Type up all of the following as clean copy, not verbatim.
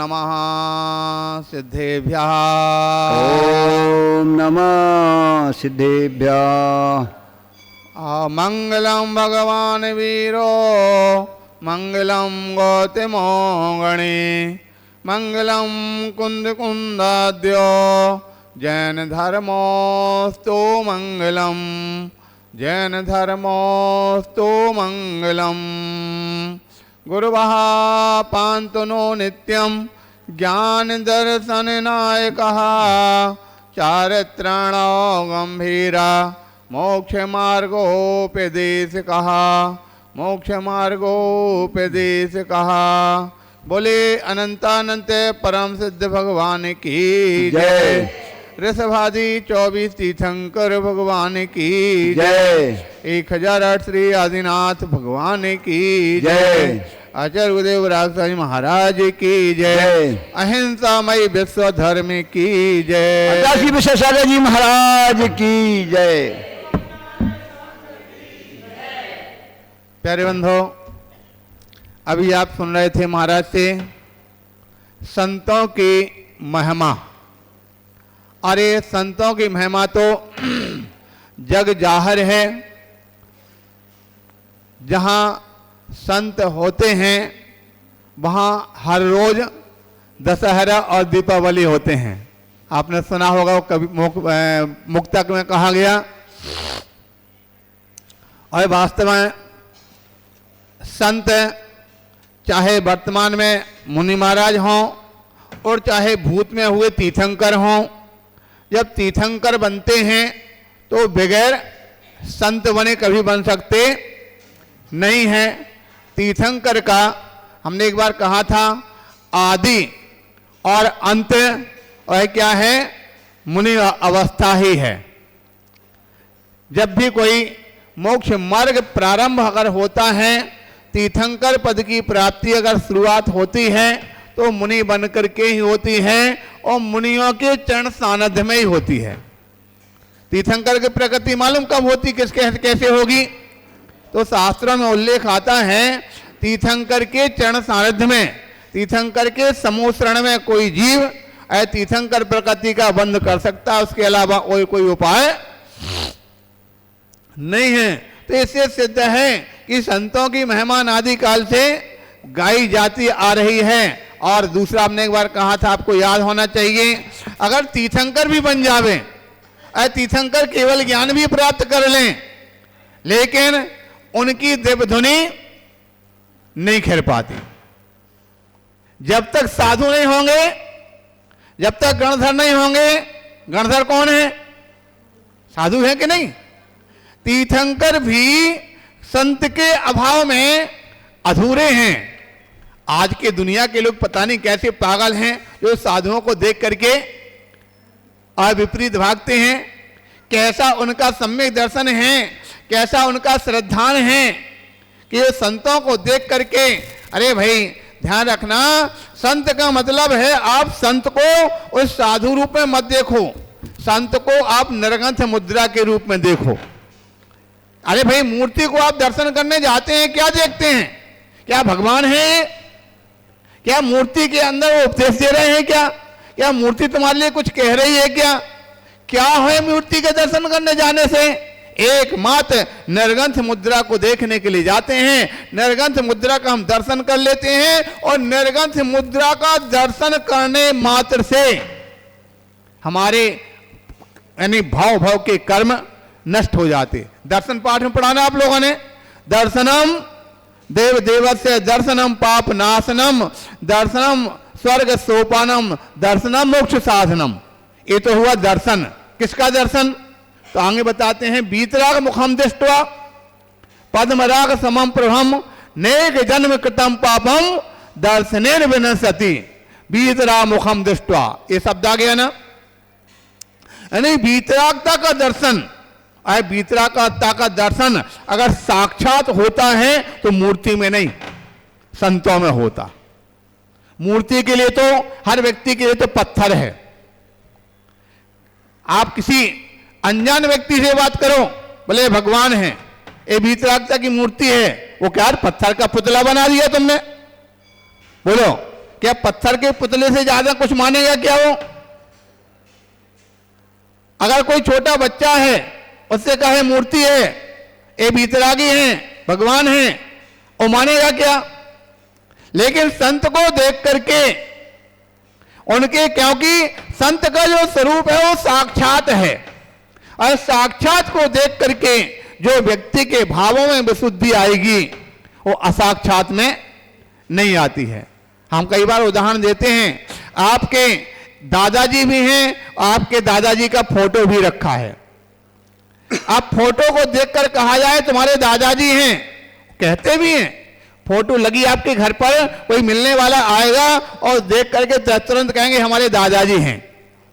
नमः सिद्धेभ्यः। ओम नमः सिद्धेभ्यः। मंगलम भगवान वीरो मंगलम गौतमो गणे मंगलम कुंद कुंदाद्यो जैन धर्मोस्तु मंगलम जैन धर्मोस्तु मंगलम। गुरुवः पान्तु नित्यं ज्ञान दर्शन नायकः चारित्राणो गंभीरा मोक्ष मार्गोपदेशकः मोक्ष मार्गोपदेशकः। बोले अनंतानंत परम सिद्ध भगवान की जय। ऋषभादि 24 तीर्थंकर भगवान की जय। 1008 श्री आदिनाथ भगवान की जय। आचार्य गुरुदेव राजसाई महाराज की जय। अहिंसामय विश्व धर्म की जय। काशी विश्वेश्वर जी महाराज की जय। प्यारे बंधो, अभी आप सुन रहे थे महाराज से संतों की महिमा। अरे संतों की महिमा तो जग जाहिर है। जहाँ संत होते हैं वहाँ हर रोज दशहरा और दीपावली होते हैं। आपने सुना होगा कभी मुक्तक में कहा गया। और वास्तव में संत चाहे वर्तमान में मुनि महाराज हों और चाहे भूत में हुए तीर्थंकर हों, जब तीर्थंकर बनते हैं तो बगैर संत बने कभी बन सकते नहीं हैं। तीर्थंकर का हमने एक बार कहा था आदि और अंत और क्या है, मुनि अवस्था ही है। जब भी कोई मोक्ष मार्ग प्रारंभ अगर होता है, तीर्थंकर पद की प्राप्ति अगर शुरुआत होती है तो मुनि बन करके ही होती है और मुनियों के चरण सानिध्य में ही होती है। तीर्थंकर की प्रकृति मालूम कब होती, किसके कैसे होगी? तो शास्त्रों में उल्लेख आता है तीर्थंकर के चरण सानिध्य में, तीर्थंकर के समूह शरण में कोई जीव तीर्थंकर प्रकृति का बंध कर सकता है, उसके अलावा और कोई उपाय नहीं है। तो इससे सिद्ध है कि संतों की महिमा आदिकाल से गाई जाती आ रही है। और दूसरा हमने एक बार कहा था, आपको याद होना चाहिए, अगर तीर्थंकर भी बन जावे, तीर्थंकर केवल ज्ञान भी प्राप्त कर लें, लेकिन उनकी दिव्य ध्वनि नहीं खेल पाती। जब तक साधु नहीं होंगे, जब तक गणधर नहीं होंगे। गणधर कौन है? साधु है कि नहीं? तीर्थंकर भी संत के अभाव में अधूरे हैं। आज के दुनिया के लोग पता नहीं कैसे पागल हैं जो साधुओं को देख करके विपरीत भागते हैं। कैसा उनका सम्यक दर्शन है, कैसा उनका श्रद्धान है कि ये संतों को देख करके, अरे भाई ध्यान रखना, संत का मतलब है आप संत को उस साधु रूप में मत देखो, संत को आप नरगंथ मुद्रा के रूप में देखो। अरे भाई मूर्ति को आप दर्शन करने जाते हैं, क्या देखते हैं? क्या भगवान है? क्या मूर्ति के अंदर वो उपदेश दे रहे हैं? क्या मूर्ति तुम्हारे लिए कुछ कह रही है? क्या है मूर्ति के दर्शन करने जाने से? एकमात्र नरगंथ मुद्रा को देखने के लिए जाते हैं। नरगंथ मुद्रा का हम दर्शन कर लेते हैं और नरगंथ मुद्रा का दर्शन करने मात्र से हमारे यानी भाव के कर्म नष्ट हो जाते। दर्शन पाठ में पढ़ाना आप लोगों ने, दर्शनम देव देवस्य दर्शनम पाप नाशनम दर्शनम स्वर्ग सोपानम दर्शनम मोक्ष साधनम। ये तो हुआ दर्शन। किसका दर्शन? तो आगे बताते हैं, बीतराग मुखम दृष्ट्वा पद्मराग समम प्रभम नेक जन्म कृतम पापम दर्शनेन विनश्यति। बीतराग मुखम दृष्ट्वा, ये शब्द आ गया ना, यानी बीतरागता का दर्शन। बीतरागता का दर्शन अगर साक्षात होता है तो मूर्ति में नहीं, संतों में होता। मूर्ति के लिए तो, हर व्यक्ति के लिए तो पत्थर है। आप किसी अनजान व्यक्ति से बात करो, बोले भगवान है, ये बीतरागता की मूर्ति है, वो क्या पत्थर का पुतला बना दिया तुमने? बोलो क्या पत्थर के पुतले से ज्यादा कुछ मानेगा क्या वो? अगर कोई छोटा बच्चा है उससे कहे मूर्ति है, ये बीतरागी हैं, भगवान हैं, वो मानेगा क्या? लेकिन संत को देख करके उनके, क्योंकि संत का जो स्वरूप है वो साक्षात है, और साक्षात को देख करके जो व्यक्ति के भावों में विशुद्धि आएगी वो असाक्षात में नहीं आती है। हम कई बार उदाहरण देते हैं, आपके दादाजी भी हैं, आपके दादाजी का फोटो भी रखा है। आप फोटो को देखकर कहा जाए तुम्हारे दादाजी हैं, कहते भी हैं। फोटो लगी आपके घर पर, कोई मिलने वाला आएगा और देख करके तुरंत कहेंगे हमारे दादाजी हैं,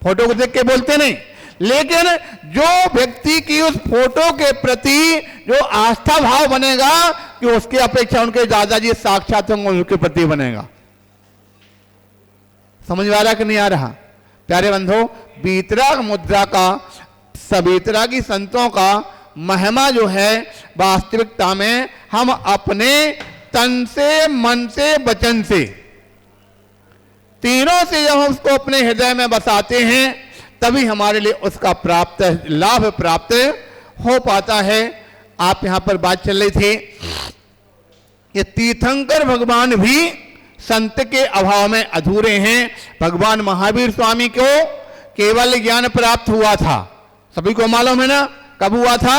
फोटो को देख के बोलते नहीं। लेकिन जो व्यक्ति की उस फोटो के प्रति जो आस्था भाव बनेगा कि उसकी अपेक्षा उनके दादाजी साक्षात होंगे, उनके प्रति बनेगा। समझ में आ रहा कि नहीं आ रहा? प्यारे बंधो, बीतराग मुद्रा का, सबीतरागी संतों का महिमा जो है वास्तविकता में हम अपने तन से, मन से, वचन से, तीनों से जब हम उसको अपने हृदय में बसाते हैं तभी हमारे लिए उसका लाभ प्राप्त हो पाता है। आप यहां पर बात चल रही थी, ये तीर्थंकर भगवान भी संत के अभाव में अधूरे हैं। भगवान महावीर स्वामी को केवल ज्ञान प्राप्त हुआ था, सभी को मालूम है ना? कब हुआ था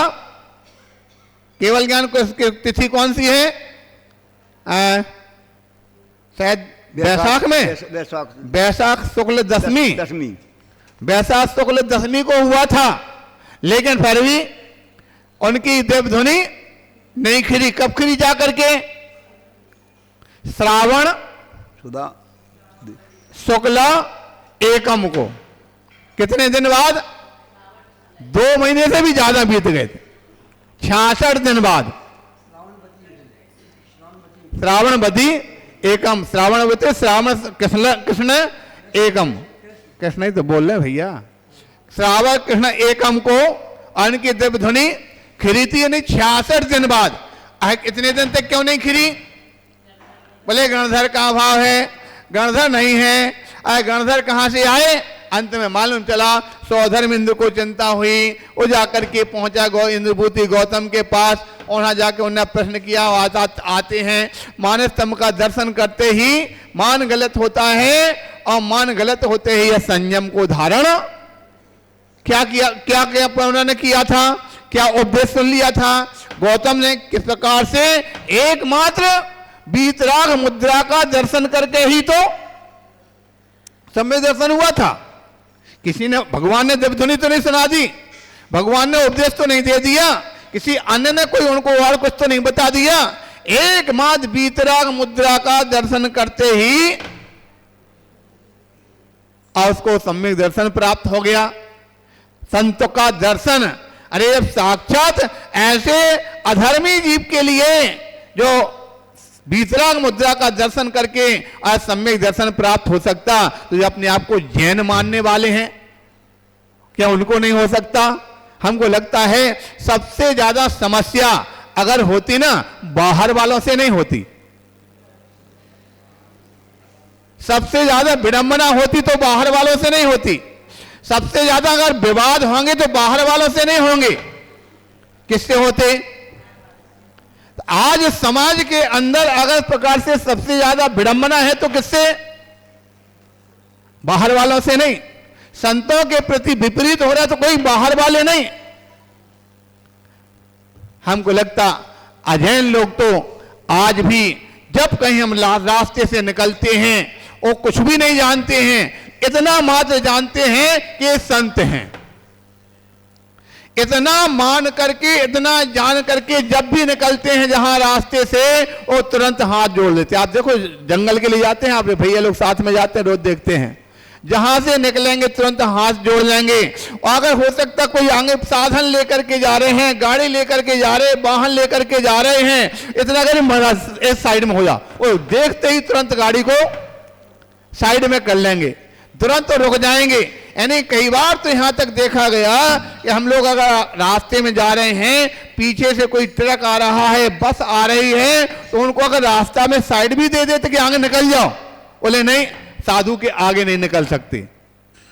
केवल ज्ञान? की तिथि कौन सी है? शायद वैशाख में, वैशाख शुक्ल दशमी, वैशाख शुक्ल दशमी को हुआ था। लेकिन फिर भी उनकी देवध्वनि नहीं खिली। कब खिली? जा करके श्रावण शुक्ल एकम को। कितने दिन बाद? 2 महीने से भी ज्यादा बीत गए थे, 66 दिन बाद। श्रावण बदी एकम, श्रावण बदी, श्रावण कृष्ण एकम, कृष्ण ही तो बोल रहे भैया। श्रावण कृष्ण एकम को उनकी देवध्वनि खिरी थी, यानी 66 दिन बाद। इतने दिन तक क्यों नहीं खिरी? बोले गणधर का अभाव है, गणधर नहीं है। गणधर कहां से आए? अंत में मालूम चला सौधर्म इंद्र को चिंता हुई, वो जाकर के पहुंचा इंद्रभूति गौतम के पास। वहां जाके उन्होंने प्रश्न किया। आते हैं, मानस स्तंभ का दर्शन करते ही मान गलत होता है, और मान गलत होते ही यह संयम को धारण क्या किया? क्या उन्होंने किया था? क्या उपदेश सुन लिया था? गौतम ने किस प्रकार से एकमात्र बीतराग मुद्रा का दर्शन करके ही तो सम्यक दर्शन हुआ था। किसी ने, भगवान ने देवध्वनि तो नहीं सुना दी, भगवान ने उपदेश तो नहीं दे दिया, किसी अन्य ने कोई उनको और कुछ तो नहीं बता दिया। एकमात्र बीतराग मुद्रा का दर्शन करते ही और उसको सम्यक दर्शन प्राप्त हो गया। संत का दर्शन, अरे जब साक्षात ऐसे अधर्मी जीव के लिए जो बीतराग मुद्रा का दर्शन करके आज सम्यक दर्शन प्राप्त हो सकता, तो जो अपने आप को जैन मानने वाले हैं, क्या उनको नहीं हो सकता? हमको लगता है सबसे ज्यादा समस्या अगर होती ना, बाहर वालों से नहीं होती। सबसे ज्यादा विडंबना होती तो बाहर वालों से नहीं होती। सबसे ज्यादा अगर विवाद होंगे तो बाहर वालों से नहीं होंगे, किससे होते? आज समाज के अंदर अगर प्रकार से सबसे ज्यादा विडंबना है तो किससे? बाहर वालों से नहीं। संतों के प्रति विपरीत हो रहा है तो कोई बाहर वाले नहीं। हमको लगता अजैन लोग तो आज भी जब कहीं हम रास्ते से निकलते हैं वो कुछ भी नहीं जानते हैं, इतना मात्र जानते हैं कि ये संत हैं। इतना मान करके, इतना जान करके जब भी निकलते हैं जहां रास्ते से, वो तुरंत हाथ जोड़ लेते हैं। आप देखो जंगल के लिए जाते हैं, आप भैया लोग साथ में जाते हैं, रोज देखते हैं, जहां से निकलेंगे तुरंत हाथ जोड़ लेंगे। और अगर हो सकता कोई आगे साधन लेकर के जा रहे हैं, गाड़ी लेकर के जा रहे हैं, वाहन लेकर के जा रहे हैं, इतना कर इस साइड में हो जा, वो देखते ही तुरंत गाड़ी को साइड में कर लेंगे, तुरंत तो रुक जाएंगे। यानी कई बार तो यहां तक देखा गया कि हम लोग अगर रास्ते में जा रहे हैं, पीछे से कोई ट्रक आ रहा है, बस आ रही है, तो उनको अगर रास्ता में साइड भी दे देते कि आगे निकल जाओ, बोले नहीं, साधु के आगे नहीं निकल सकते,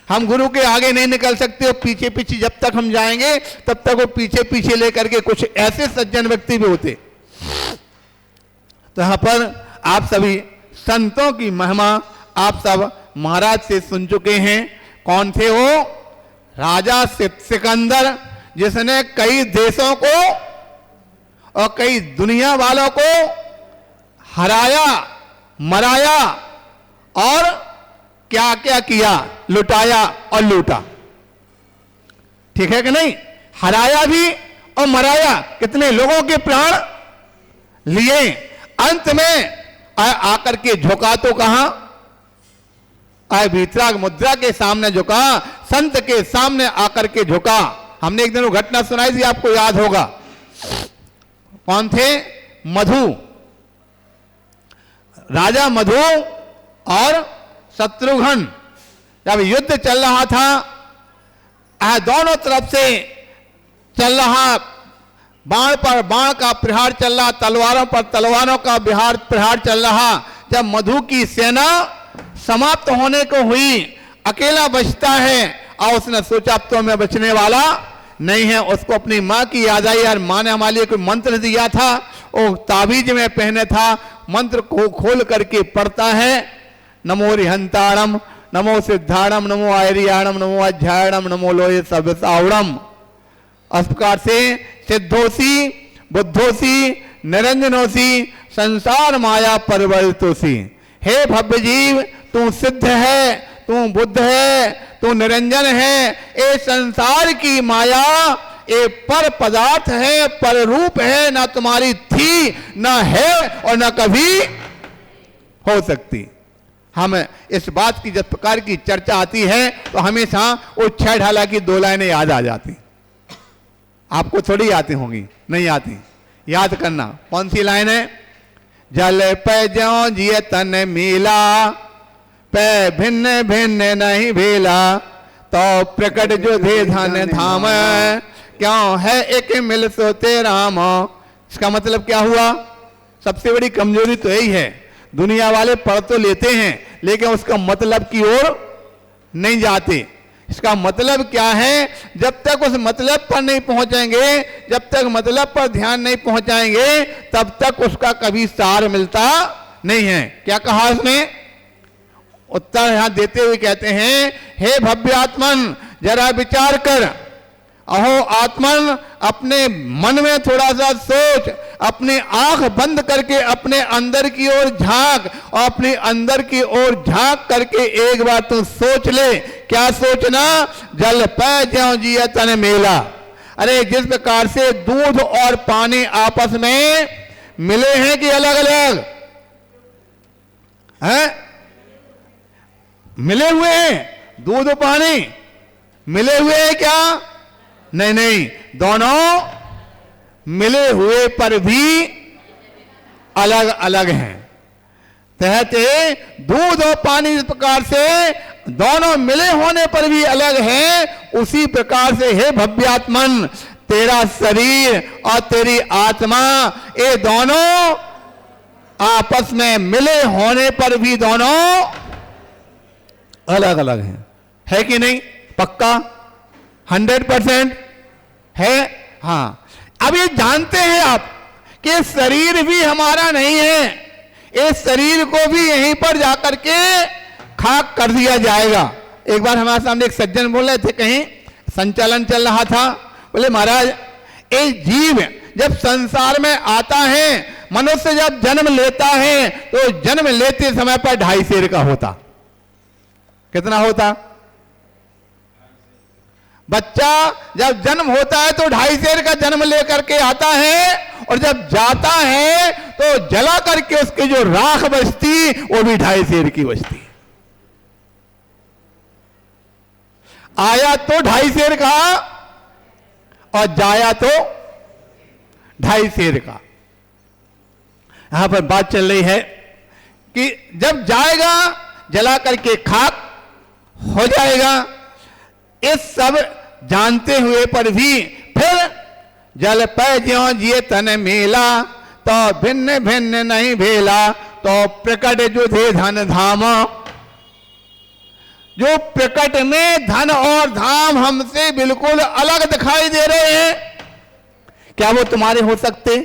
हम गुरु के आगे नहीं निकल सकते, और पीछे पीछे जब तक हम जाएंगे तब तक वो पीछे पीछे लेकर के कुछ ऐसे सज्जन व्यक्ति भी होते। तो यहां पर आप सभी संतों की महिमा आप सब महाराज से सुन चुके हैं। कौन थे वो? राजा सिकंदर, जिसने कई देशों को और कई दुनिया वालों को हराया, मराया और क्या क्या किया, लुटाया और लूटा। ठीक है कि नहीं? हराया भी और मराया, कितने लोगों के प्राण लिए। अंत में आकर के झुका तो कहां? वीतराग मुद्रा के सामने झुका, संत के सामने आकर के झुका। हमने एक दिन वो घटना सुनाई थी, आपको याद होगा। कौन थे? मधु, राजा मधु और शत्रुघ्न, जब युद्ध चल रहा था, दोनों तरफ से चल रहा, बाण पर बाण का प्रहार चल रहा, तलवारों पर तलवारों का प्रहार चल रहा। जब मधु की सेना समाप्त होने को हुई, अकेला बचता है, और उसने सोचा अब तो मैं बचने वाला नहीं है। उसको अपनी माँ की याद आई, यार माँ ने हमारे लिए कोई मंत्र दिया था, वो ताबीज में पहने था, मंत्र को खोल करके पढ़ता है, नमो रिहंताणम, नमो सिद्धाणम, नमो आयरियाणम, नमो अध्यायणम, नमो लोहे सवसावणम। इस प्रकार से सिद्धोसी, बुद्धोसी, निरंजनोसी, संसार माया परिवर्तितोसी। हे भव्य जीव, तू सिद्ध है, तू बुद्ध है, तू निरंजन है। ये संसार की माया ये पर पदार्थ है, पर रूप है, ना तुम्हारी थी, ना है और ना कभी हो सकती। हम इस बात की जब प्रकार की चर्चा आती है तो हमेशा वो 6 ढाला की 2 लाइनें याद आ जाती। आपको थोड़ी आती होंगी, नहीं आती, याद करना। कौन सी लाइन है? जल पे ज्यों जिय तन मीला, पे भिन्न भिन्न नहीं भेला, तो प्रकट जो धे धन धाम, क्यों है एक मिल सोते राम। इसका मतलब क्या हुआ? सबसे बड़ी कमजोरी तो यही है, दुनिया वाले पढ़ तो लेते हैं लेकिन उसका मतलब की ओर नहीं जाते। इसका मतलब क्या है? जब तक उस मतलब पर नहीं पहुंचेंगे, जब तक मतलब पर ध्यान नहीं पहुंचाएंगे, तब तक उसका कभी सार मिलता नहीं है। क्या कहा उसने? उत्तर यहां देते हुए कहते हैं, हे भव्य आत्मन, जरा विचार कर। अहो आत्मन, अपने मन में थोड़ा सा सोच, अपनी आंख बंद करके अपने अंदर की ओर झांक, और अपने अंदर की ओर झांक करके एक बार तू सोच ले। क्या सोचना? जल पै ज्यों जिय तन मेला। अरे जिस प्रकार से दूध और पानी आपस में मिले हैं कि अलग अलग हैं? मिले हुए हैं। दूध और पानी मिले हुए हैं क्या? नहीं नहीं, दोनों मिले हुए पर भी अलग अलग हैं। कहते दूध और पानी इस प्रकार से दोनों मिले होने पर भी अलग हैं, उसी प्रकार से हे भव्यात्मन, तेरा शरीर और तेरी आत्मा, ये दोनों आपस में मिले होने पर भी दोनों अलग अलग हैं। है कि नहीं? पक्का 100% है। हाँ, अब ये जानते हैं आप कि शरीर भी हमारा नहीं है, इस शरीर को भी यहीं पर जाकर के खाक कर दिया जाएगा। एक बार हमारे सामने एक सज्जन बोल रहे थे, कहीं संचालन चल रहा था, बोले महाराज एक जीव जब संसार में आता है, मनुष्य जब जन्म लेता है तो जन्म लेते समय पर 2.5 सेर का होता। कितना होता? बच्चा जब जन्म होता है तो 2.5 सेर का जन्म लेकर के आता है, और जब जाता है तो जला करके उसकी जो राख बचती वो भी 2.5 सेर की बचती। आया तो 2.5 सेर का और जाया तो 2.5 सेर का। यहां पर बात चल रही है कि जब जाएगा जला करके खाक हो जाएगा। इस सब जानते हुए पर भी फिर जल पै ज्यों जिय तन मेला, तो भिन्न भिन्न नहीं भेला, तो प्रकट जो थे धन धाम, जो प्रकट में धन और धाम हमसे बिल्कुल अलग दिखाई दे रहे हैं, क्या वो तुम्हारे हो सकते?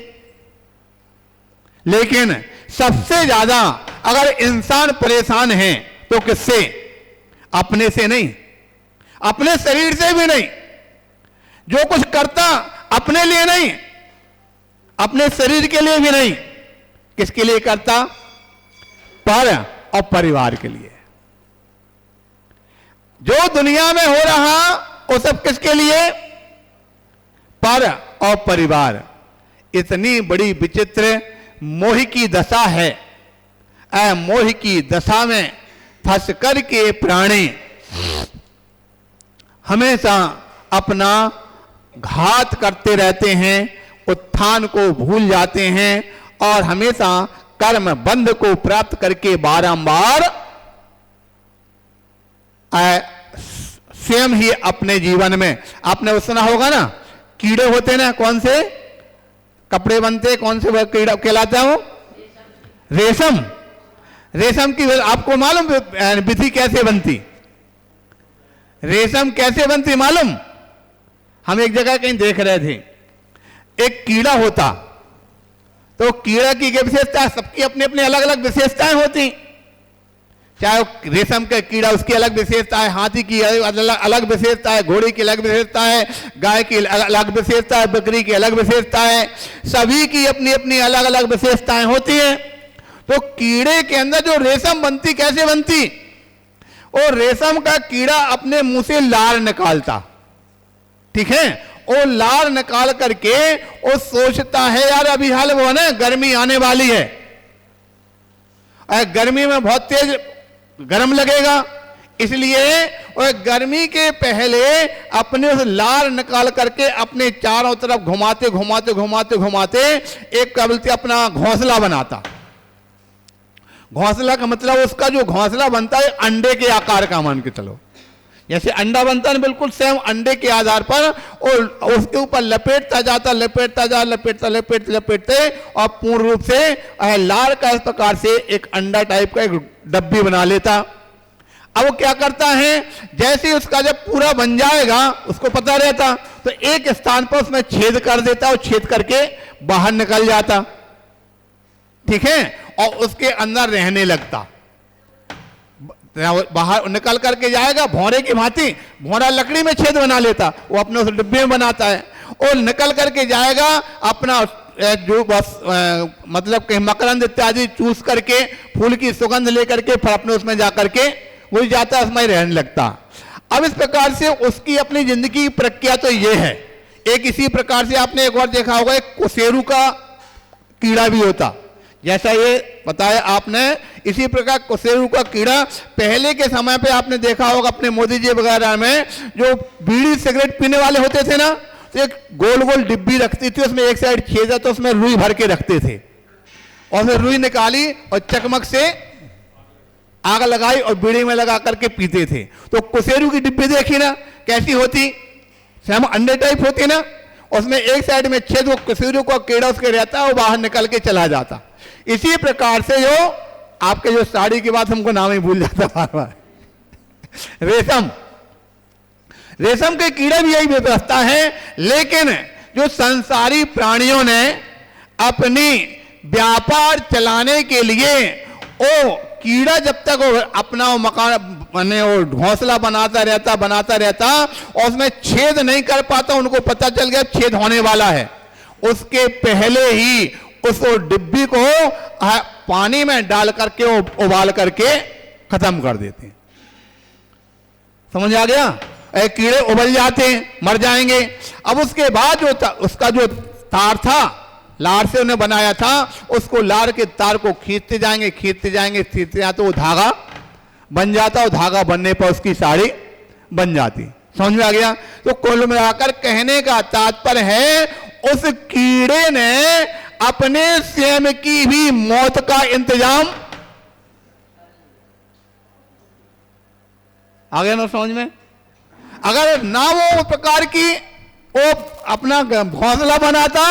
लेकिन सबसे ज्यादा अगर इंसान परेशान है तो किससे? अपने से नहीं, अपने शरीर से भी नहीं। जो कुछ करता अपने लिए नहीं, अपने शरीर के लिए भी नहीं, किसके लिए करता? पर और परिवार के लिए। जो दुनिया में हो रहा वो सब किसके लिए? पर और परिवार। इतनी बड़ी विचित्र मोह की दशा है। मोह की दशा में फंस करके प्राणी हमेशा अपना घात करते रहते हैं, उत्थान को भूल जाते हैं और हमेशा कर्म बंध को प्राप्त करके बारंबार स्वयं ही अपने जीवन में, आपने वो सुना होगा ना, कीड़े होते ना, कौन से कपड़े बनते, कौन से कीड़ा कहलाता है वो? रेशम। रेशम की आपको मालूम विधि कैसे बनती? रेशम कैसे बनती मालूम? हम एक जगह कहीं देख रहे थे, एक कीड़ा होता, तो कीड़ा की विशेषता, सबकी अपनी अपनी अलग अलग विशेषताएं होती। चाहे रेशम का कीड़ा, उसकी अलग विशेषता है, हाथी की अलग विशेषता है, घोड़े की अलग विशेषता है, गाय की अलग विशेषता है, बकरी की अलग विशेषता है, सभी की अपनी अपनी अलग अलग विशेषताएं होती हैं। तो कीड़े के अंदर जो रेशम बनती, कैसे बनती? और रेशम का कीड़ा अपने मुंह से लार निकालता, ठीक है, और लार निकाल करके वो सोचता है यार अभी हाल वो ना गर्मी आने वाली है, गर्मी में बहुत तेज गर्म लगेगा, इसलिए वो गर्मी के पहले अपने उस लार निकाल करके अपने चारों तरफ घुमाते घुमाते घुमाते घुमाते एक क्या बोलते अपना घोंसला बनाता। घोंसला का मतलब उसका जो घोंसला बनता है अंडे के आकार का, मान के चलो जैसे अंडा बनता है बिल्कुल सेम अंडे के आधार पर, और उसके ऊपर लपेटता जाता, लपेटता जा, लपेटता लपेटते लपेटते और पूर्ण रूप से लार का इस प्रकार से एक अंडा टाइप का एक डब्बी बना लेता। अब वो क्या करता है, जैसे उसका जब पूरा बन जाएगा उसको पता रहता, तो एक स्थान पर उसमें छेद कर देता और छेद करके बाहर निकल जाता, ठीक है, और उसके अंदर रहने लगता। बाहर निकल करके जाएगा भौरे की भांति, भौरा लकड़ी में छेद बना लेता, वो अपने उस डिब्बे में बनाता है, और निकल करके जाएगा अपना जो बस मतलब कहीं मकरंद इत्यादि चूस करके फूल की सुगंध लेकर के फिर अपने उसमें जाकर के वही जाता, उसमें रहने लगता। अब इस प्रकार से उसकी अपनी जिंदगी की प्रक्रिया तो ये है। एक इसी प्रकार से आपने एक और देखा होगा, एक कुसेरू का कीड़ा भी होता, जैसा ये बताया आपने, इसी प्रकार कुसेरू का कीड़ा पहले के समय पे आपने देखा होगा अपने मोदी जी वगैरह में, जो बीड़ी सिगरेट पीने वाले होते थे ना, तो एक गोल गोल डिब्बी रखती थी, उसमें एक साइड छेद है तो उसमें रुई भर के रखते थे, और फिर रुई निकाली और चकमक से आग लगाई और बीड़ी में लगा करके पीते थे। तो कुसेरू की डिब्बी देखी ना कैसी होती, सेम अंडे टाइप होती ना, उसमें एक साइड में छेद, वो कुसेरू का कीड़ा उसके रहता है, वो बाहर निकल के चला जाता। इसी प्रकार से जो आपके जो साड़ी की बात हमको नाम ही भूल जाता बार बार, रेशम, रेशम के कीड़े भी यही व्यवस्था है। लेकिन जो संसारी प्राणियों ने अपनी व्यापार चलाने के लिए वो कीड़ा जब तक वो अपना वो मकान बने वो घोंसला बनाता रहता और उसमें छेद नहीं कर पाता, उनको पता चल गया छेद होने वाला है, उसके पहले ही उस डिब्बी को पानी में डाल करके उबाल करके खत्म कर देते हैं। समझ आ गया? कीड़े उबल जाते हैं, मर जाएंगे। अब उसके बाद जो उसका जो तार था, लार से उन्हें बनाया था, उसको लार के तार को खींचते जाएंगे तो वो धागा बन जाता, और धागा बनने पर उसकी साड़ी बन जाती। समझ में आ गया? तो कुल मिलाकर कहने का तात्पर्य है उस कीड़े ने अपने स्वयं की भी मौत का इंतजाम, आ गया ना समझ में? अगर ना वो प्रकार की वो अपना घोंसला बनाता,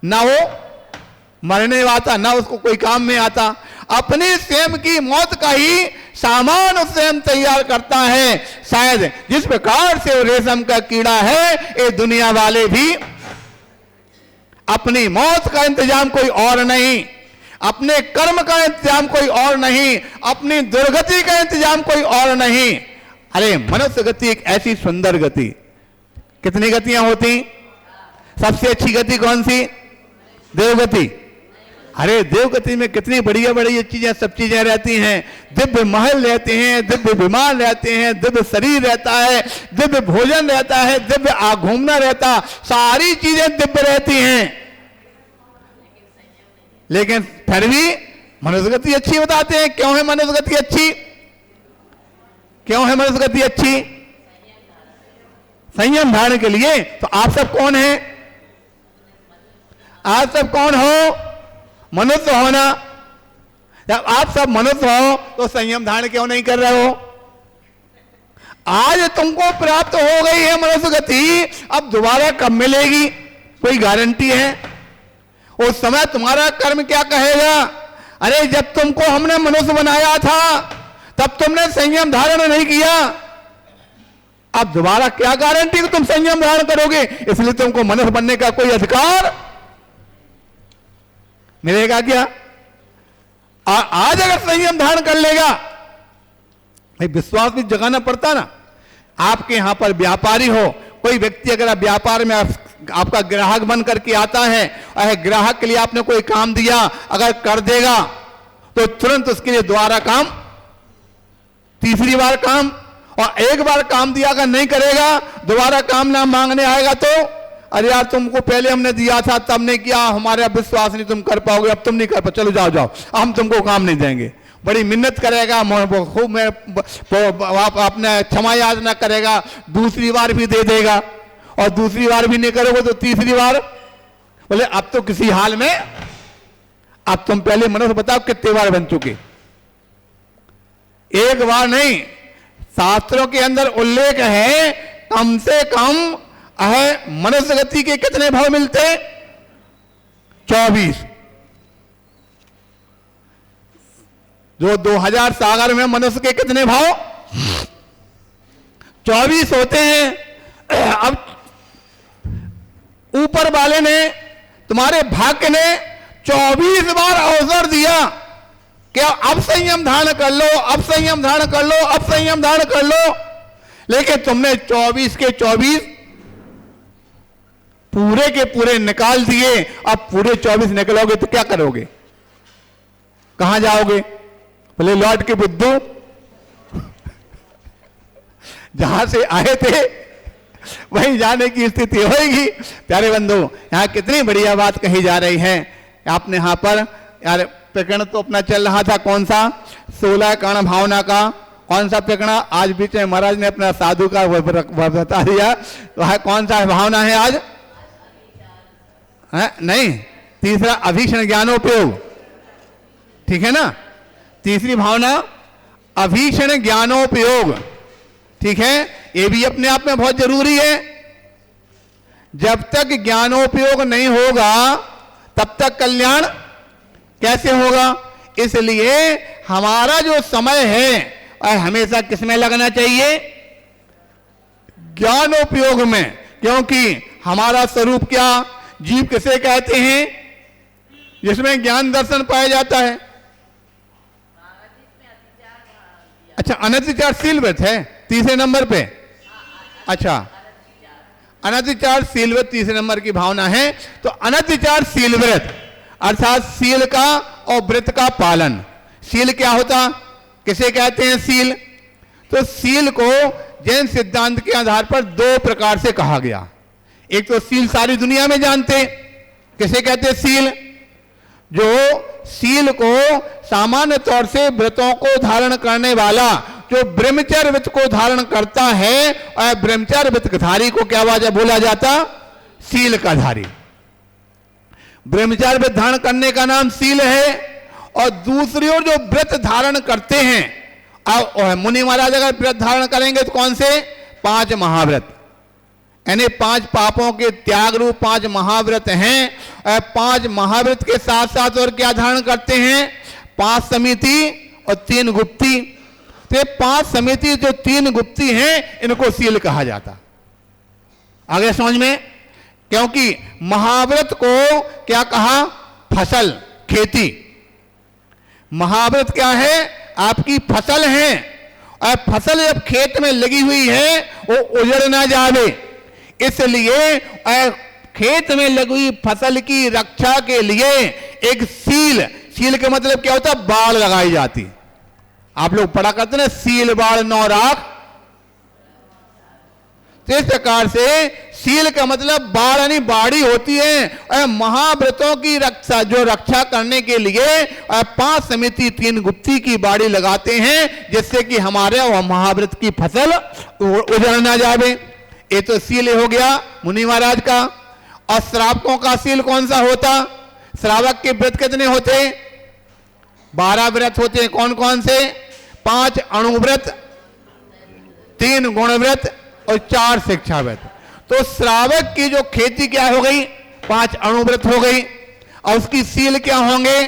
ना वो मरने आता, ना उसको कोई काम में आता, अपनी स्वयं की मौत का ही सामान स्वयं तैयार करता है। शायद जिस प्रकार से वो रेशम का कीड़ा है, ये दुनिया वाले भी अपनी मौत का इंतजाम कोई और नहीं, अपने कर्म का इंतजाम कोई और नहीं, अपनी दुर्गति का इंतजाम कोई और नहीं। अरे मनुष्य गति एक ऐसी सुंदर गति, कितनी गतियां होती? सबसे अच्छी गति कौन सी? देवगति। अरे देवगति में कितनी बढ़िया बढ़िया चीजें, सब चीजें रहती हैं। दिव्य महल रहते हैं, दिव्य विमान रहते हैं, दिव्य शरीर रहता है, दिव्य भोजन रहता है, दिव्य घूमना रहता, सारी चीजें दिव्य रहती हैं। लेकिन फिर भी मनुष्य गति अच्छी बताते हैं। क्यों है मनुष्य गति अच्छी? क्यों है मनुष्य गति अच्छी? संयम धारण के लिए। तो आप सब कौन हैं? आप सब कौन हो? मनुष्य हो ना। जब आप सब मनुष्य हो तो संयम धारण क्यों नहीं कर रहे हो? आज तुमको प्राप्त हो गई है मनुष्य गति, अब दोबारा कब मिलेगी कोई गारंटी है? उस समय तुम्हारा कर्म क्या कहेगा? अरे जब तुमको हमने मनुष्य बनाया था तब तुमने संयम धारण नहीं किया, अब दोबारा क्या गारंटी कि तुम संयम धारण करोगे? इसलिए तुमको मनुष्य बनने का कोई अधिकार मिलेगा क्या? आज अगर संयम धारण कर लेगा, भाई विश्वास भी जगाना पड़ता ना। आपके यहां पर व्यापारी हो, कोई व्यक्ति अगर आप व्यापार में आपका ग्राहक बन करके आता है और ग्राहक के लिए आपने कोई काम दिया, अगर कर देगा तो तुरंत उसके लिए दोबारा काम, तीसरी बार काम, और एक बार काम दिया अगर नहीं करेगा, दोबारा काम ना मांगने आएगा तो अरे यार तुमको पहले हमने दिया था तब नहीं किया, हमारा विश्वास नहीं तुम कर पाओगे, अब तुम नहीं कर पाओ, चलो जाओ जाओ, हम तुमको काम नहीं देंगे। बड़ी मिन्नत करेगा, खूब आपने क्षमा याचना करेगा, दूसरी बार भी दे देगा, और दूसरी बार भी नहीं करोगे तो तीसरी बार बोले अब तो किसी हाल में, अब तुम पहले मनुष्य बताओ कितने बार बन चुके? एक बार नहीं, शास्त्रों के अंदर उल्लेख है कम से कम मनुष्य गति के कितने भाव मिलते? 24। जो 2000 सागर में मनुष्य के कितने भाव? 24 होते हैं। अब ऊपर वाले ने, तुम्हारे भाग्य ने 24 बार अवसर दिया कि अब संयम धारण कर लो, अब संयम धारण कर लो, अब संयम धारण कर लो, लेकिन तुमने 24 के 24 पूरे के पूरे निकाल दिए। अब पूरे 24 निकलोगे तो क्या करोगे? कहां जाओगे? बोले लौट के बुद्धू जहां से आए थे वहीं जाने की स्थिति होगी। प्यारे बंधु, यहां कितनी बढ़िया बात कही जा रही है। आपने यहां पर यार प्रकरण तो अपना चल रहा था, कौन सा? 16 कर्ण भावना का। कौन सा प्रकरण? आज बीच में महाराज ने अपना साधु का बता दिया। तो कौन सा भावना है आज? नहीं, तीसरा अभीषण ज्ञानोपयोग, ठीक है ना? तीसरी भावना अभीषण ज्ञानोपयोग, ठीक है? ये भी अपने आप में बहुत जरूरी है। जब तक ज्ञानोपयोग नहीं होगा तब तक कल्याण कैसे होगा? इसलिए हमारा जो समय है हमेशा किसमें लगना चाहिए? ज्ञानोपयोग में। क्योंकि हमारा स्वरूप क्या? जीव किसे कहते हैं? जिसमें ज्ञान दर्शन पाया जाता है। अच्छा, अनतिचारशील व्रत है तीसरे नंबर पे। अच्छा, अनतिचारशील व्रत तीसरे नंबर की भावना है। तो अनतिचारशील व्रत अर्थात सील का और व्रत का पालन। सील क्या होता? किसे कहते हैं सील? तो सील को जैन सिद्धांत के आधार पर 2 प्रकार से कहा गया। एक तो सील सारी दुनिया में जानते, किसे कहते हैं? सील। जो सील को सामान्य तौर से व्रतों को धारण करने वाला, जो ब्रह्मचर्य व्रत को धारण करता है, और ब्रह्मचर्य व्रतधारी को क्या बोला जाता? सील का धारी। ब्रह्मचर्य व्रत धारण करने का नाम सील है। और दूसरी ओर जो व्रत धारण करते हैं, अब मुनि महाराज अगर व्रत धारण करेंगे तो कौन से? 5 महाव्रत, यानी 5 पापों के त्याग रूप 5 महाव्रत हैं। 5 महाव्रत के साथ साथ और क्या धारण करते हैं? 5 समिति और 3 गुप्ती। तो 5 समिति जो 3 गुप्ती हैं इनको सील कहा जाता। आगे समझ में, क्योंकि महाव्रत को क्या कहा? फसल, खेती। महाव्रत क्या है? आपकी फसल है, और फसल जब खेत में लगी हुई है वो उजड़ ना जावे, इसलिए खेत में लगी हुई फसल की रक्षा के लिए एक सील, सील का मतलब क्या होता है? बाड़ लगाई जाती। आप लोग पढ़ा करते ना, सील बाड़ नौ राख। तो इस प्रकार से सील का मतलब बाड़ यानी बाड़ी होती है, और महाव्रतों की रक्षा, जो रक्षा करने के लिए 5 समिति 3 गुप्ती की बाड़ी लगाते हैं, जिससे कि हमारे और महाव्रत की फसल उजड़ ना जावे। ये तो सील हो गया मुनि महाराज का। और श्रावकों का सील कौन सा होता? श्रावक के व्रत कितने होते? 12 व्रत होते हैं। कौन कौन से? 5 अणुव्रत, 3 गुणव्रत और 4 शिक्षा व्रत। तो श्रावक की जो खेती क्या हो गई? 5 अणुव्रत हो गई, और उसकी सील क्या होंगे?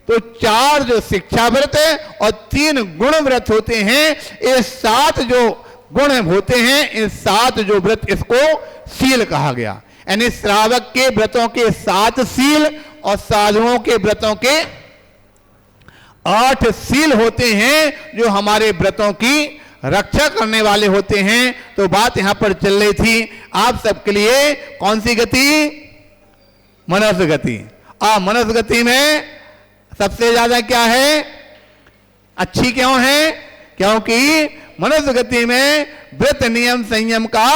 तो 4 जो शिक्षा व्रत है और 3 गुण व्रत होते हैं। ये 7 जो गुण होते हैं, इन 7 जो व्रत, इसको सील कहा गया। यानी श्रावक के व्रतों के 7 सील और साधुओं के व्रतों के 8 सील होते हैं, जो हमारे व्रतों की रक्षा करने वाले होते हैं। तो बात यहां पर चल रही थी आप सबके लिए कौन सी गति? मनस गति। मनस गति में सबसे ज्यादा क्या है? अच्छी क्यों है? क्योंकि मनस गति में व्रत नियम संयम का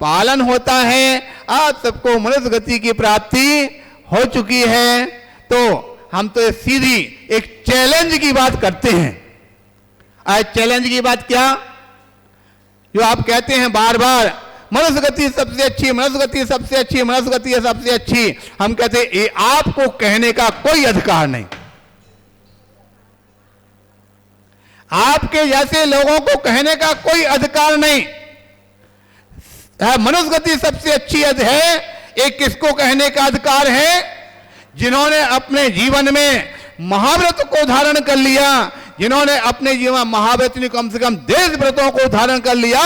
पालन होता है। आप सबको मनस गति की प्राप्ति हो चुकी है। तो हम तो सीधी एक चैलेंज की बात करते हैं। आज चैलेंज की बात क्या? जो आप कहते हैं बार बार, मनस गति सबसे अच्छी, मनस गति सबसे अच्छी, मनस गति सबसे अच्छी। हम कहते हैं ये आपको कहने का कोई अधिकार नहीं। आपके जैसे लोगों को कहने का कोई अधिकार नहीं। मनुष्य गति सबसे अच्छी है, एक किसको कहने का अधिकार है? जिन्होंने अपने जीवन में महाव्रत को धारण कर लिया, जिन्होंने अपने जीवन महाव्रत ने कम से कम 10 व्रतों को धारण कर लिया,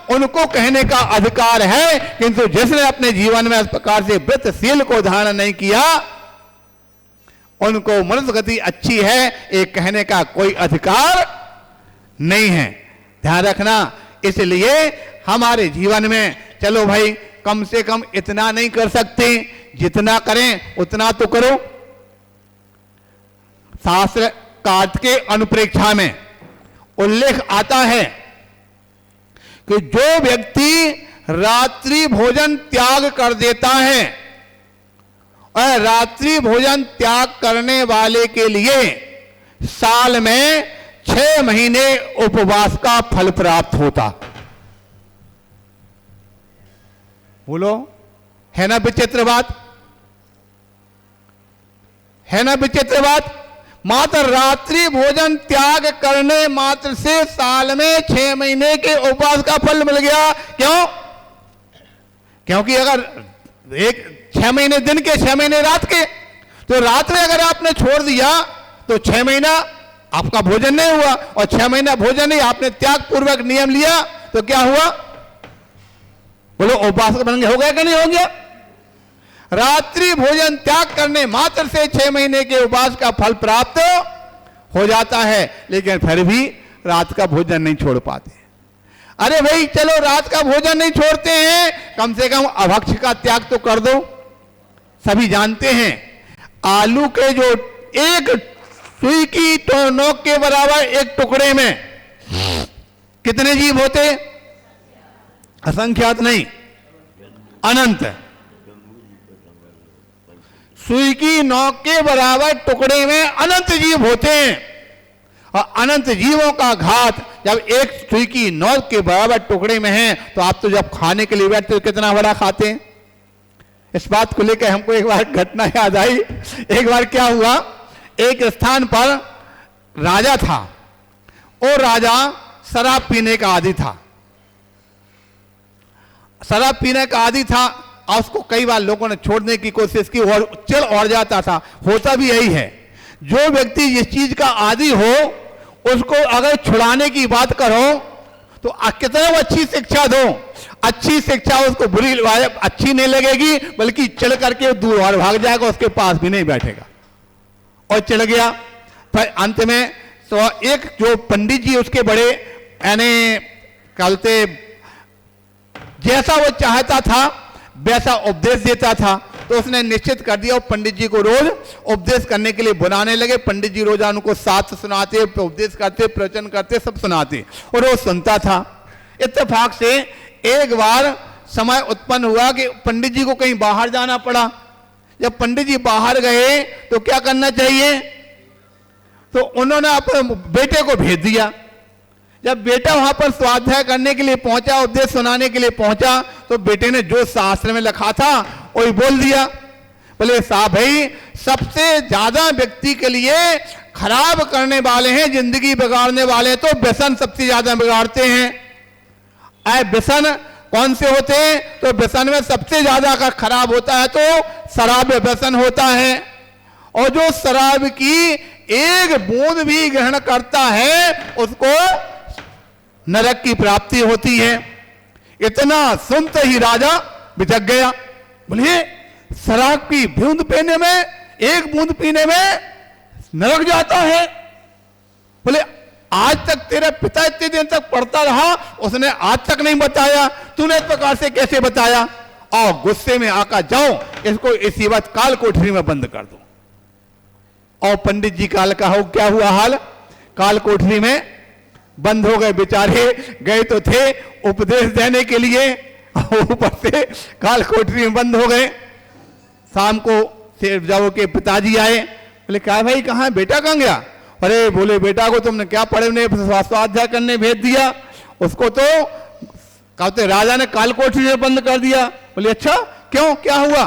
उनको कहने का अधिकार है। किंतु जिसने अपने जीवन में इस प्रकार से व्रतशील को धारण नहीं किया, उनको मनुष्य गति अच्छी है ये कहने का कोई अधिकार नहीं है। ध्यान रखना। इसलिए हमारे जीवन में चलो भाई कम से कम इतना नहीं कर सकते, जितना करें उतना तो करो। शास्त्र काट के अनुप्रेक्षा में उल्लेख आता है कि जो व्यक्ति रात्रि भोजन त्याग कर देता है, और रात्रि भोजन त्याग करने वाले के लिए साल में 6 महीने उपवास का फल प्राप्त होता। बोलो, है ना विचित्र बात? है ना विचित्र बात? मात्र रात्रि भोजन त्याग करने मात्र से साल में 6 महीने के उपवास का फल मिल गया। क्यों? क्योंकि अगर 6 महीने दिन के, 6 महीने रात के, तो रात में अगर आपने छोड़ दिया तो 6 महीना आपका भोजन नहीं हुआ, और 6 महीना भोजन नहीं, आपने त्याग पूर्वक नियम लिया तो क्या हुआ? बोलो, उपवास बन हो गया कि नहीं हो गया? रात्रि भोजन त्याग करने मात्र से 6 महीने के उपवास का फल प्राप्त हो जाता है, लेकिन फिर भी रात का भोजन नहीं छोड़ पाते। अरे भाई चलो रात का भोजन नहीं छोड़ते हैं, कम से कम अभक्ष का त्याग तो कर दो। सभी जानते हैं आलू के जो एक सुई की तो नोक के बराबर एक टुकड़े में कितने जीव होते? असंख्यात नहीं, अनंत। सुई की नोक के बराबर टुकड़े में अनंत जीव होते हैं, और अनंत जीवों का घात जब एक सुई की नोक के बराबर टुकड़े में है, तो आप तो जब खाने के लिए बैठते हो कितना बड़ा खाते हैं। इस बात को लेकर हमको एक बार घटना याद आई। एक बार क्या हुआ, एक स्थान पर राजा था, और राजा शराब पीने का आदी था। शराब पीने का आदी था, और उसको कई बार लोगों ने छोड़ने की कोशिश की और चिढ़ और जाता था। होता भी यही है जो व्यक्ति जिस चीज का आदी हो उसको अगर छुड़ाने की बात करो तो कितना वो अच्छी शिक्षा दो, अच्छी शिक्षा उसको बुरी अच्छी नहीं लगेगी, बल्कि चढ़ करके दूर और भाग जाएगा, उसके पास भी नहीं बैठेगा और चढ़ गया। फिर अंत में तो एक जो पंडित जी उसके बड़े यानी कहते जैसा वो चाहता था वैसा उपदेश देता था, तो उसने निश्चित कर दिया, पंडित जी को रोज उपदेश करने के लिए बुलाने लगे। पंडित जी रोजाना उनको साथ सुनाते, उपदेश करते, प्रवचन करते, सब सुनाते और वो सुनता था। इत्तेफाक से एक बार समय उत्पन्न हुआ कि पंडित जी को कहीं बाहर जाना पड़ा। जब पंडित जी बाहर गए तो क्या करना चाहिए, तो उन्होंने अपने बेटे को भेज दिया। जब बेटा वहां पर स्वाध्याय करने के लिए पहुंचा, उपदेश सुनाने के लिए पहुंचा, तो बेटे ने जो शास्त्र में लिखा था वही बोल दिया। बोले साहब भाई, सबसे ज्यादा व्यक्ति के लिए खराब करने वाले हैं, जिंदगी बिगाड़ने वाले तो व्यसन सबसे ज्यादा बिगाड़ते हैं। व्यसन कौन से होते हैं, तो व्यसन में सबसे ज्यादा का खराब होता है तो शराब व्यसन होता है। और जो शराब की एक बूंद भी ग्रहण करता है उसको नरक की प्राप्ति होती है। इतना सुनते ही राजा बिचक गया। बोलिए शराब की बूंद पीने में, एक बूंद पीने में नरक जाता है। बोले आज तक तेरा पिता इतने दिन तक पढ़ता रहा, उसने आज तक नहीं बताया, तूने इस प्रकार से कैसे बताया। और गुस्से में आकर जाओ इसको इसी वक्त काल कोठरी में बंद कर दो। और पंडित जी काल का हो क्या हुआ हाल, काल कोठरी में बंद हो गए। बेचारे गए तो थे उपदेश देने के लिए, ऊपर से काल कोठरी में बंद हो गए। शाम को जाओ के पिताजी आए, बोले क्या भाई कहाँ है, बेटा कहाँ गया। अरे बोले बेटा को तुमने क्या पढ़े स्वाध्याय करने भेज दिया, उसको तो कहते राजा ने काल कोठरी में बंद कर दिया। बोले अच्छा क्यों, क्या हुआ।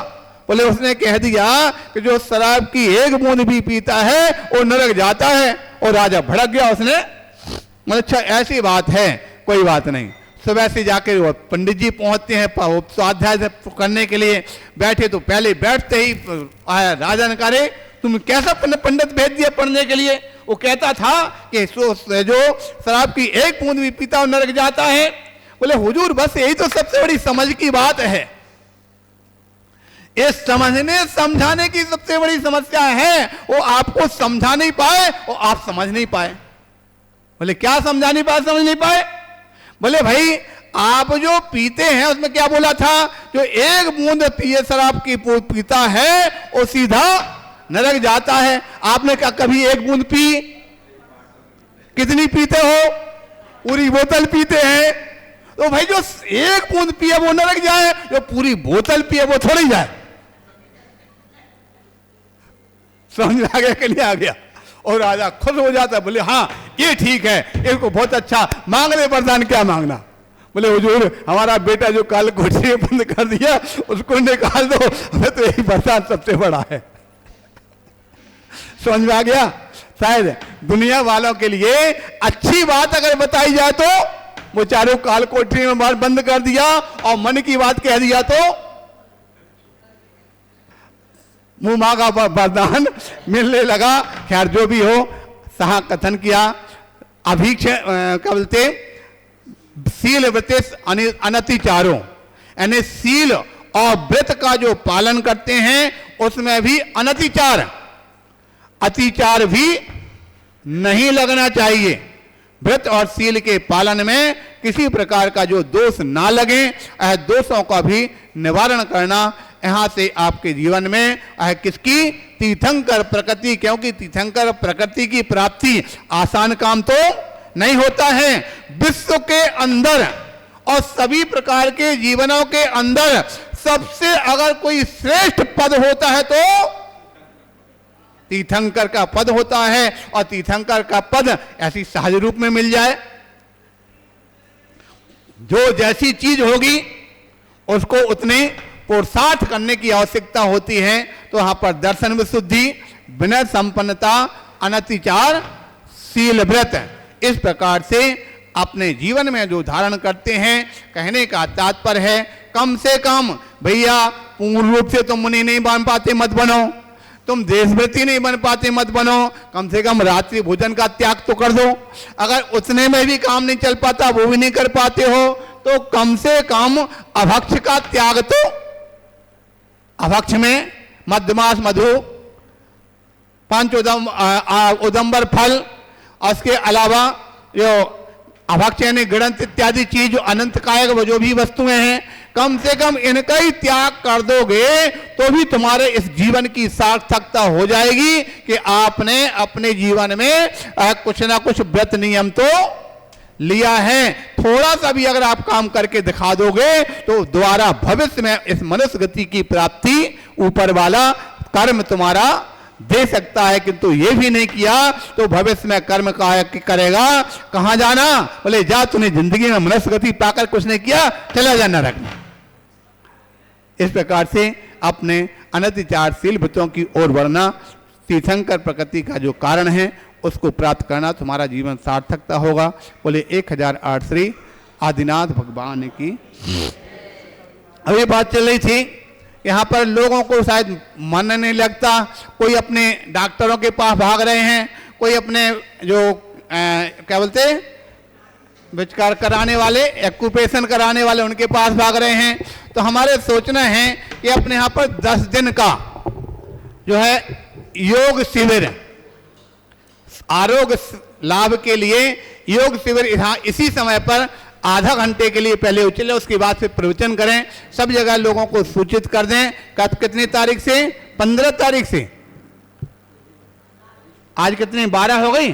बोले उसने कह दिया कि जो शराब की एक बूंद भी पीता है वो नरक जाता है। और राजा भड़क गया। उसने अच्छा ऐसी बात है, कोई बात नहीं। सुबह से जाकर वो पंडित जी पहुंचते हैं स्वाध्याय करने के लिए। बैठे तो पहले बैठते ही आया राजा ने कहा रे तुम कैसा पंडित भेज दिया पढ़ने के लिए। वो कहता था कि जो शराब की एक बूंद भी पीता वो नरक जाता है। बोले हुजूर बस यही तो सबसे बड़ी समझ की बात है, इस समझने समझाने की सबसे बड़ी समस्या है। वो आपको समझा नहीं पाए और आप समझ नहीं पाए। बोले क्या समझा नहीं पाए, समझ नहीं पाए। बोले भाई आप जो पीते हैं उसमें क्या बोला था, जो एक बूंद पिए शराब की पीता है वो सीधा नरक जाता है। आपने क्या कभी एक बूंद पी, कितनी पीते हो, पूरी बोतल पीते हैं। तो भाई जो एक बूंद पिए वो नरक जाए, जो पूरी बोतल पिए वो थोड़ी जाए। समझ में आ गया कि नहीं आ गया। और राजा खुश हो जाता, बोले हाँ ये ठीक है, इसको बहुत अच्छा मांगने वरदान क्या मांगना। बोले हुजूर हमारा बेटा जो काल कोठरी में बंद कर दिया उसको निकाल दो, हमें तो यही वरदान सबसे बड़ा है। समझ में आ गया। शायद दुनिया वालों के लिए अच्छी बात अगर बताई जाए तो वो चारों काल कोठरी में बंद कर दिया, और मन की बात कह दिया तो मुंह मांगा वरदान मिलने लगा। खैर जो भी हो, सहा कथन किया अभीक्ष क्या बोलते सील व्रत अनतिचारों, यानी सील और व्रत का जो पालन करते हैं उसमें भी अनतिचार, अतिचार भी नहीं लगना चाहिए। व्रत और सील के पालन में किसी प्रकार का जो दोष ना लगे, दोषों का भी निवारण करना यहां से आपके जीवन में किसकी, तीर्थंकर प्रकृति, क्योंकि तीर्थंकर प्रकृति की प्राप्ति आसान काम तो नहीं होता है। विश्व के अंदर और सभी प्रकार के जीवनों के अंदर सबसे अगर कोई श्रेष्ठ पद होता है तो तीर्थंकर का पद होता है। और तीर्थंकर का पद ऐसी सहज रूप में मिल जाए, जो जैसी चीज होगी उसको उतने पुरुषार्थ करने की आवश्यकता होती है। तो यहां पर दर्शन विशुद्धि, विनय संपन्नता, अनतिचार, शील व्रत, इस प्रकार से अपने जीवन में जो धारण करते हैं, कहने का तात्पर्य है कम से कम भैया पूर्ण रूप से तो मुनि नहीं बन पाते, मत बनो। तुम देशव्रती नहीं बन पाते मत बनो, कम से कम रात्रि भोजन का त्याग तो कर दो। अगर उतने में भी काम नहीं चल पाता, वो भी नहीं कर पाते हो, तो कम से कम अभक्ष का त्याग तो, अभक्ष में मध्यमास मधु, पंच उदम्बर फल, और इसके अलावा जो अभक्ष यानी गृणंत इत्यादि चीज जो अनंत कायक वो जो भी वस्तुएं हैं, कम से कम इनका ही त्याग कर दोगे तो भी तुम्हारे इस जीवन की सार्थकता हो जाएगी कि आपने अपने जीवन में कुछ ना कुछ व्रत नियम तो लिया है। थोड़ा सा भी अगर आप काम करके दिखा दोगे तो द्वारा भविष्य में इस मनुष्य गति की प्राप्ति ऊपर वाला कर्म तुम्हारा दे सकता है, किंतु ये भी नहीं किया तो भविष्य में कर्म करेगा, कहां जाना? बोले जा, तूने जिंदगी में मनुष्य गति पाकर कुछ नहीं किया, चला जाना रखना। इस प्रकार से अपने अनतिचारशील व्रतों की ओर बढ़ना तीर्थंकर प्रकृति का जो कारण है उसको प्राप्त करना, तुम्हारा जीवन सार्थकता होगा। बोले 1008 श्री आदिनाथ भगवान की। अभी बात चल रही थी, यहाँ पर लोगों को शायद मन नहीं लगता, कोई अपने डॉक्टरों के पास भाग रहे हैं, कोई अपने जो क्या बोलते हैं विचार कराने वाले, एक्यूपेशन कराने वाले, उनके पास भाग रहे हैं। तो हमारे सोचना है कि अपने यहाँ पर 10 दिन का जो है योग शिविर, आरोग्य लाभ के लिए योग शिविर यहाँ इसी समय पर आधा घंटे के लिए पहले उछले, उसके बाद फिर प्रवचन करें, सब जगह लोगों को सूचित कर दें। कब, कितनी तारीख से? 15 तारीख से। आज कितनी 12 हो गई,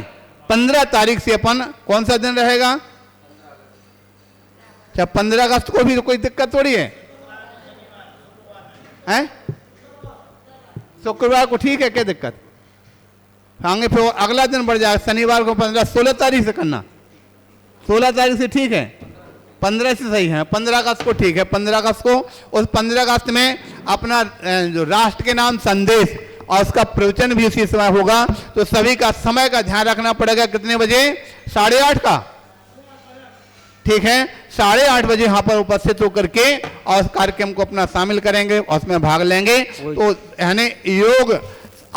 15 तारीख से अपन कौन सा दिन रहेगा? अच्छा, 15 अगस्त को भी तो कोई दिक्कत थोड़ी है, हैं? शुक्रवार को ठीक है, क्या दिक्कत? आगे फिर अगला दिन बढ़ जाएगा, शनिवार को 15, 16 तारीख से करना। 16 तारीख से ठीक है, 15 से सही है, 15 अगस्त को ठीक है। 15 अगस्त को, उस 15 अगस्त में अपना जो राष्ट्र के नाम संदेश और उसका प्रवचन भी उसी समय होगा। तो सभी का समय का ध्यान रखना पड़ेगा। कितने बजे? 8:30 का, ठीक है। 8:30 बजे यहाँ पर उपस्थित होकर के और उस कार्यक्रम को अपना शामिल करेंगे और उसमें भाग लेंगे। तो यानी योग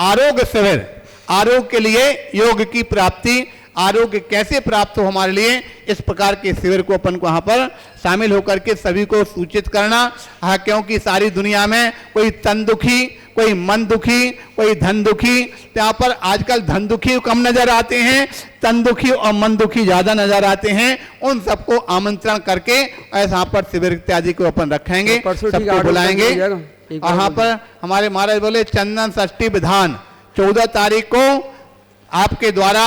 आरोग्य शिविर, आरोग्य के लिए योग की प्राप्ति, आरोग्य कैसे प्राप्त हो हमारे लिए, इस प्रकार के शिविर को अपन को यहाँ पर शामिल होकर के सभी को सूचित करना है। क्योंकि सारी दुनिया में कोई तन दुखी, कोई मन दुखी, कोई धन दुखी, तो यहाँ पर आजकल धन दुखी कम नजर आते हैं, तन दुखी और मन दुखी ज्यादा नजर आते हैं। उन सबको आमंत्रण करके ऐसा यहाँ पर शिविर इत्यादि को अपन रखेंगे, सबको बुलाएंगे। और यहाँ पर हमारे महाराज बोले चंदन षष्ठी विधान 14 तारीख को आपके द्वारा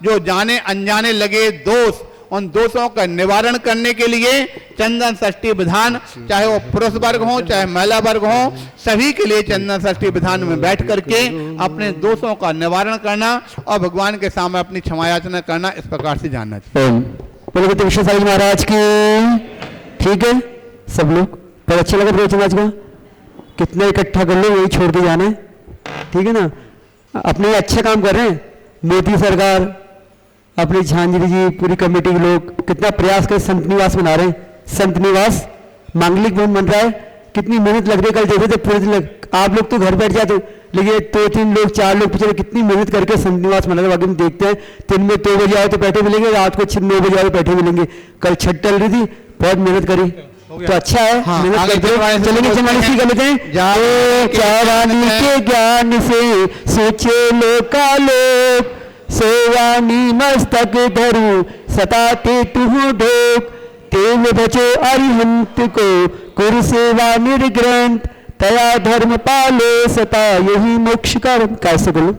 जो जाने अनजाने लगे दोष, उन दोषों का निवारण करने के लिए चंदन षष्ठी विधान, चाहे वो पुरुष वर्ग हो चाहे महिला वर्ग हो, सभी के लिए चंदन षष्ठी विधान में बैठ करके अपने दोषों का निवारण करना और भगवान के सामने अपनी क्षमा याचना करना, इस प्रकार से जानना चाहिए। विश्वसाई महाराज की। ठीक है, सब लोग पर अच्छा लगा प्रवचन आज का, कितना इकट्ठा कर लो, यही छोड़ के जाना है, ठीक है ना। अपने अच्छे काम कर रहे हैं, मोदी सरकार, अपनी झांझरी जी, पूरी कमेटी के लोग कितना प्रयास कर संत निवास बना रहे हैं। संत निवास मांगलिक भवन बन रहा है, कितनी मेहनत लग रही है। कल देखे थे पूरे दिन आप लोग तो घर बैठ जाते, लेकिन 2-3 लोग 4 लोग पिछले कितनी मेहनत करके संत निवास बना रहे। हम देखते हैं दिन में 2 बजे आए तो बैठे मिलेंगे, रात को 9 बजे आए तो बैठे मिलेंगे। कल छठ टल रही थी, बहुत मेहनत करी, तो अच्छा है। हाँ, मेहनत करते चलेंगे, चलाने सी कर लेते हैं। चारानी के ज्ञान से सोचे लोकालोक, सेवानी मस्तक धरू सताते तुहु ढोक, तेल बचो अरिहंत को कुर सेवा निर्ग्रंथ, तया धर्म पालो सता यही मोक्ष कर्म। कैसे बोलो?